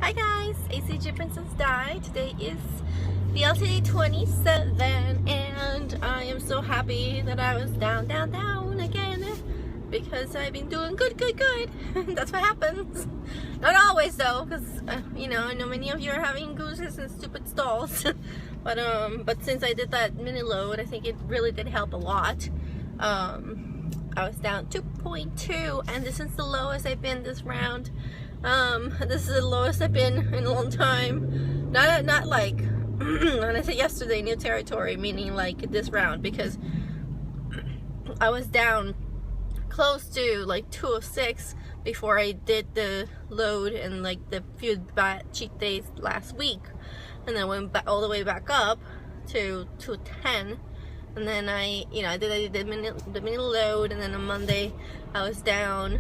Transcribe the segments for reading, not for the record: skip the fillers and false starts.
Hi guys, HCG Princess Di. Today is VLCD 27 and I am so happy that I was down again because I've been doing good. That's what happens. Not always though, because you know, I know many of you are having gooses and stupid stalls. but since I did that mini load, I think it really did help a lot. I was down 2.2 and this is the lowest I've been this round. This is the lowest I've been in a long time. Not like when I said yesterday, new territory, meaning like this round, because I was down close to like 206 before I did the load and like the few bad cheat days last week, and then went back all the way back up to 210. And then I did the mini load, and then on Monday I was down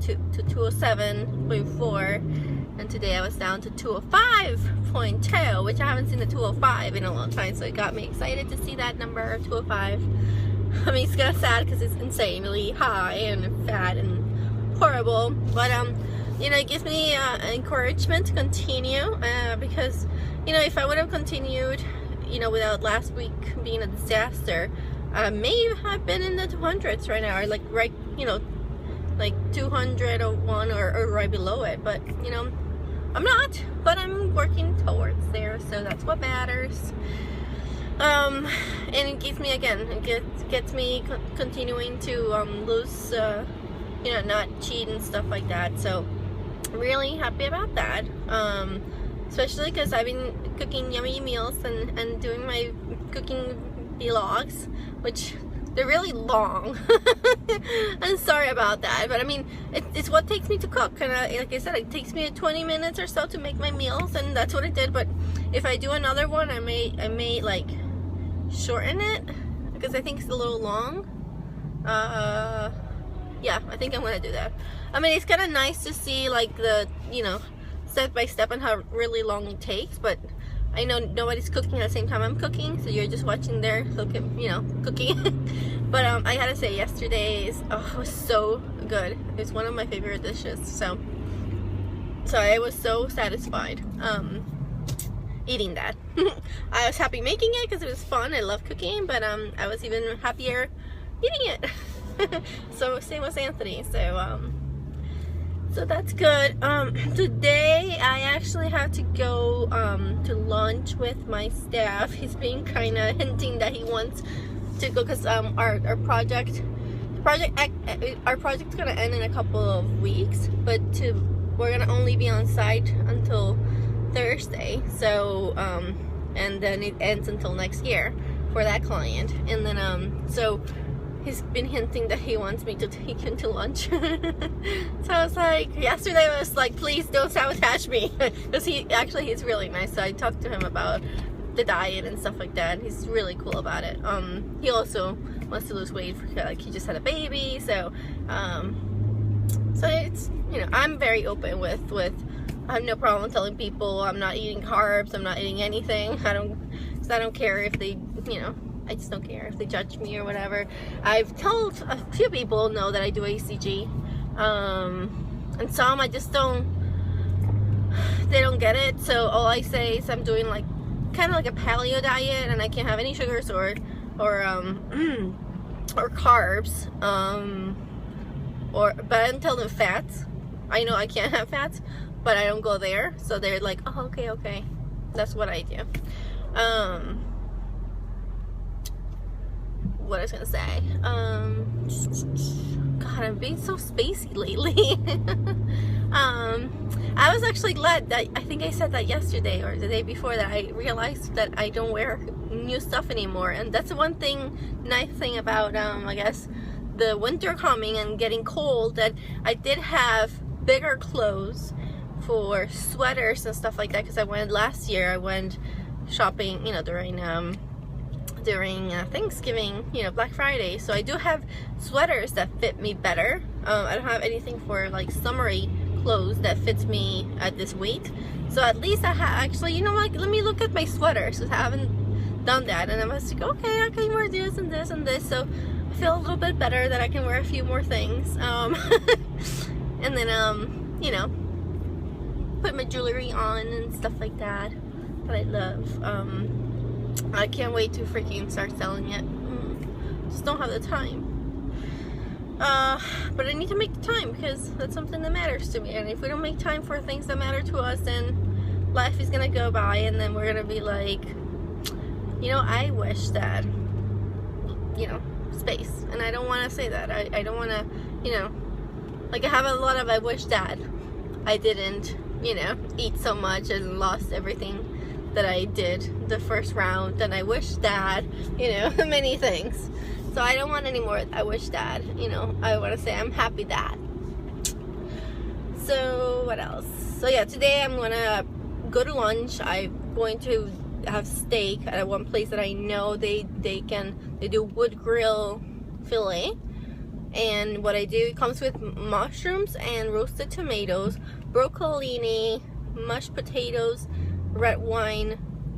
to 207.4, and today I was down to 205.2, which I haven't seen the 205 in a long time, so it got me excited to see that number, 205. I mean, it's kind of sad because it's insanely high and fat and horrible, but you know, it gives me encouragement to continue, because you know, if I would have continued, you know, without last week being a disaster, I may have been in the 200s right now, or like right, you know, like 201 or right below it. But you know, I'm not, but I'm working towards there, so that's what matters. And it gives me, again, it gets me continuing to lose, you know, not cheat and stuff like that. So I'm really happy about that. Especially because I've been cooking yummy meals and doing my cooking vlogs, which they're really long. I'm sorry about that, but I mean, it's what takes me to cook, and like I said, it takes me 20 minutes or so to make my meals, and that's what I did. But if I do another one, I may like shorten it, because I think it's a little long. Yeah, I think I'm gonna do that. I mean, it's kind of nice to see like the, you know, step by step and how really long it takes, but I know nobody's cooking at the same time I'm cooking, so you're just watching their you know, cooking. But I gotta say, yesterday's it was so good. It was one of my favorite dishes, so I was so satisfied eating that. I was happy making it because it was fun. I love cooking, but I was even happier eating it. So same with Anthony, so that's good. Today I actually have to go to lunch with my staff. He's been kind of hinting that he wants to go, because our project's gonna end in a couple of weeks, but we're gonna only be on site until Thursday. So and then it ends until next year for that client, and then so he's been hinting that he wants me to take him to lunch. So I was like, yesterday I was like, please don't sabotage me, because he's really nice. So I talked to him about the diet and stuff like that. He's really cool about it. He also wants to lose weight, for, like, he just had a baby, so so it's, you know, I'm very open with I have no problem telling people I'm not eating carbs, I'm not eating anything. I don't care if they, you know, I just don't care if they judge me or whatever. I've told a few people know that I do HCG, and some I just they don't get it. So all I say is I'm doing like kind of like a paleo diet, and I can't have any sugars or carbs, but I don't tell them fats. I know I can't have fats, but I don't go there, so they're like, oh, okay, that's what I do. What I was gonna say, God, I'm being so spacey lately. I was actually glad that, I think I said that yesterday or the day before, that I realized that I don't wear new stuff anymore, and that's the one nice thing about I guess the winter coming and getting cold, that I did have bigger clothes for sweaters and stuff like that, because last year I went shopping, you know, during Thanksgiving, you know, Black Friday. So I do have sweaters that fit me better. I don't have anything for like summery clothes that fits me at this weight. So at least I actually, you know, like, let me look at my sweaters, because I haven't done that. And I was like, okay, I can wear this and this and this. So I feel a little bit better that I can wear a few more things. And then, you know, put my jewelry on and stuff like that I love. I can't wait to freaking start selling it. Just don't have the time. But I need to make the time because that's something that matters to me. And if we don't make time for things that matter to us, then life is gonna go by, and then we're gonna be like, you know, I wish that, you know, space. And I don't want to say that. I don't want to, you know, like I have a lot of I wish that I didn't, you know, eat so much and lost everything that I did the first round, and I wish that, you know, many things. So I don't want any more I wish that, you know. I want to say I'm happy that. So what else? So yeah, today I'm gonna go to lunch. I'm going to have steak at one place that I know they do wood grill fillet. And what I do, it comes with mushrooms and roasted tomatoes, broccolini, mashed potatoes, red wine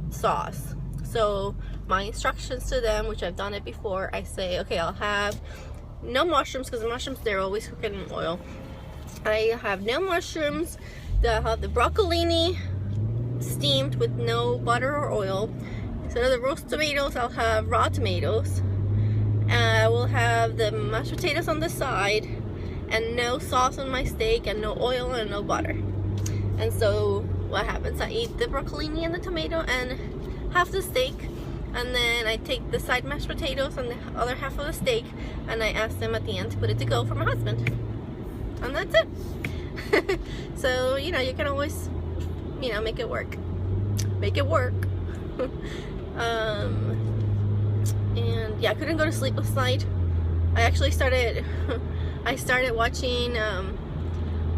sauce. So my instructions to them, which I've done it before, I say, okay, I'll have no mushrooms, because the mushrooms, they're always cooking in oil. I have no mushrooms. I'll have the broccolini steamed with no butter or oil. Instead of the roast tomatoes, I'll have raw tomatoes. I will have the mashed potatoes on the side, and no sauce on my steak, and no oil and no butter. And so what happens, I eat the broccolini and the tomato and half the steak, and then I take the side mashed potatoes and the other half of the steak, and I ask them at the end to put it to go for my husband. And that's it. So, you know, you can always, you know, make it work. Make it work. And yeah, I couldn't go to sleep last night. I actually started watching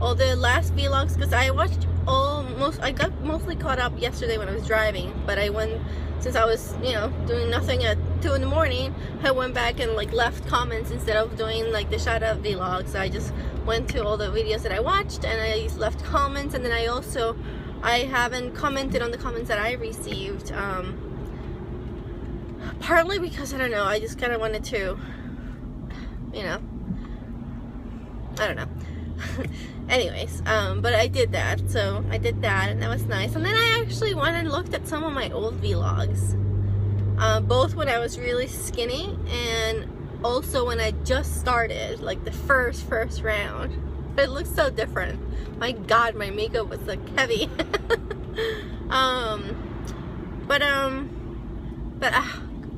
all the last vlogs, because I watched I got mostly caught up yesterday when I was driving, but I went, since I was, you know, doing nothing at 2 in the morning, I went back and like left comments instead of doing like the shout out vlogs. I just went to all the videos that I watched and I left comments, and then I haven't commented on the comments that I received, partly because I don't know, I just kind of wanted to, you know, I don't know. Anyways, but I did that, so I did that, and that was nice. And then I actually went and looked at some of my old vlogs, both when I was really skinny and also when I just started, like the first round. It looks so different. My god, my makeup was like heavy. But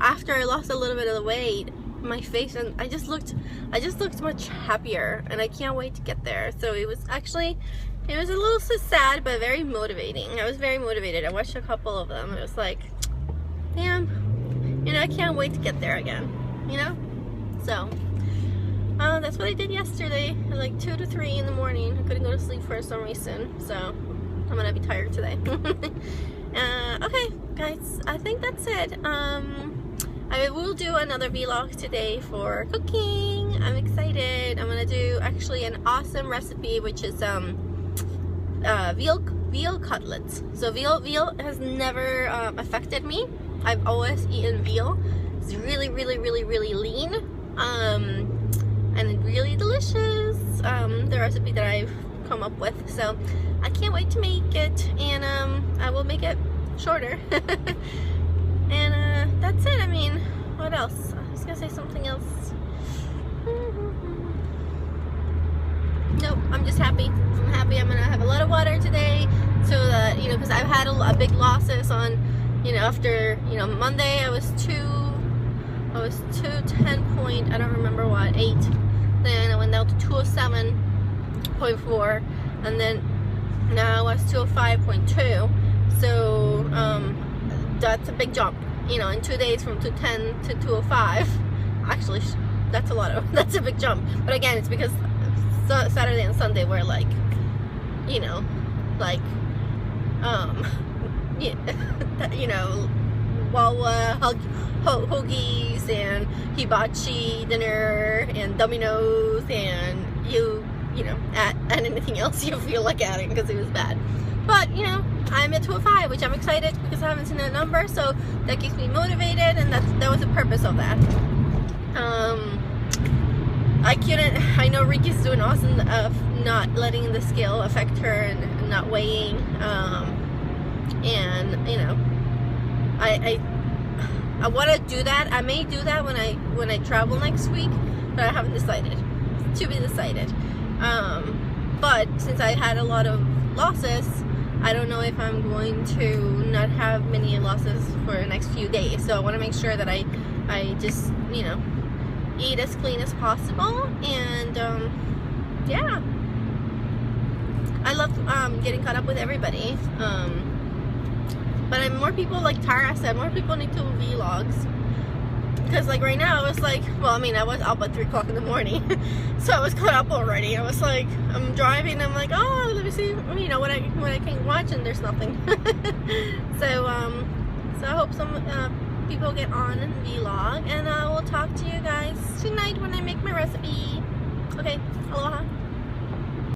after I lost a little bit of the weight, my face, and I just looked much happier, and I can't wait to get there. So it was a little so sad, but very motivating. I was very motivated. I watched a couple of them. It was like, damn, you know, I can't wait to get there again, you know. So that's what I did yesterday, at like 2 to 3 in the morning. I couldn't go to sleep for some reason, so I'm gonna be tired today. Okay guys, I think that's it. I will do another vlog today for cooking. I'm excited. I'm gonna do actually an awesome recipe, which is veal cutlets. So veal has never affected me. I've always eaten veal. It's really lean, and really delicious. The recipe that I've come up with. So I can't wait to make it, and I will make it shorter. And that's it. I mean, what else? I was gonna say something else. Nope, I'm just happy. I'm happy. I'm gonna have a lot of water today, so that, you know, because I've had a big losses on, you know, after, you know, Monday I was 210 point, I don't remember what, 8. Then I went down to 207.4, and then now I was 205.2. So that's a big jump, you know, in 2 days from 210 to 205. Actually, that's a big jump. But again, it's because Saturday and Sunday were like, you know, like you know, Wawa, hoagies, and hibachi dinner, and Domino's, and you know, add anything else you feel like adding, because it was bad. But, you know, I'm at 205, which I'm excited because I haven't seen that number, so that keeps me motivated, and that was the purpose of that. I know Ricky's doing awesome of not letting the scale affect her, and not weighing, and you know, I want to do that. I may do that when I travel next week, but I haven't decided. To be decided. But since I had a lot of losses, I don't know if I'm going to not have many losses for the next few days. So I want to make sure that I just, you know, eat as clean as possible. And yeah, I love getting caught up with everybody. But more people, like Tara said, more people need to vlogs. Because like right now, I was like, well, I mean, I was up at 3 o'clock in the morning, so I was caught up already. I was like, I'm driving, I'm like, oh, let me see, you know, what I can watch, and there's nothing. So I hope some people get on and vlog, and I will talk to you guys tonight when I make my recipe. Okay, aloha.